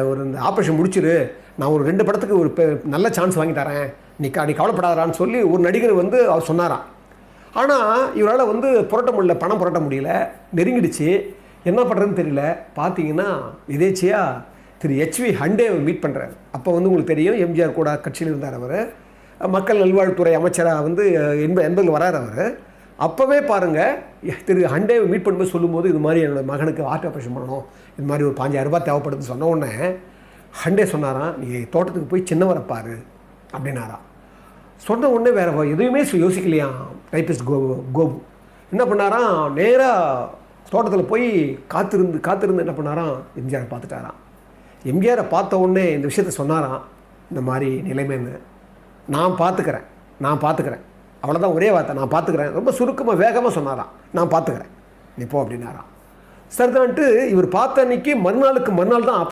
ஒரு இந்த ஆப்ரேஷன் முடிச்சிரு, நான் ஒரு 2 படத்துக்கு ஒரு நல்ல சான்ஸ் வாங்கி தரேன், நீ கவலைப்படாதான்னு சொல்லி ஒரு நடிகர் வந்து அவர் சொன்னாராம். ஆனால் இவரால் வந்து புரட்ட முடியல, பணம் புரட்ட முடியல, நெருங்கிடுச்சு, என்ன பண்ணுறதுன்னு தெரியல. பார்த்தீங்கன்னா எதேச்சியாக திரு HV ஹண்டேவை மீட் பண்ணுறாரு. அப்போ வந்து உங்களுக்கு தெரியும், எம்ஜிஆர் கூட கட்சியில் இருந்தார் அவர், மக்கள் நல்வாழ்வுத்துறை அமைச்சராக வந்து 80 வரார் அவர். அப்போவே பாருங்கள், திரு ஹண்டேவை மீட் பண்ணும்போது சொல்லும்போது இது மாதிரி என்னோடய மகனுக்கு ஹார்ட் ஆப்ரேஷன் பண்ணணும், இது மாதிரி ஒரு 5000 ரூபாய் தேவைப்படுதுன்னு சொன்ன உடனே ஹண்டே சொன்னாராம், நீ தோட்டத்துக்கு போய் சின்னவரை பாரு அப்படின்னாராம். சொன்ன உடனே வேறு எதுவுமே யோசிக்கலையாம் டைப்பிஸ்ட் கோபு. என்ன பண்ணாராம், நேராக தோட்டத்தில் போய் காத்திருந்து என்ன பண்ணாராம், எம்ஜிஆரை பார்த்துட்டாராம். எம்ஜிஆரை பார்த்த உடனே இந்த விஷயத்த சொன்னாராம், இந்த மாதிரி நிலைமைன்னு நான் பார்த்துக்கிறேன், அவ்வளோதான், ஒரே வார்த்தை, நான் பார்த்துக்கிறேன். ரொம்ப சுருக்கமாக வேகமாக சொன்னாராம், நான் பார்த்துக்கிறேன், நீ போ அப்படின்னாராம். சரிதான்ட்டு இவர் பார்த்த அன்னைக்கு மறுநாள் தான்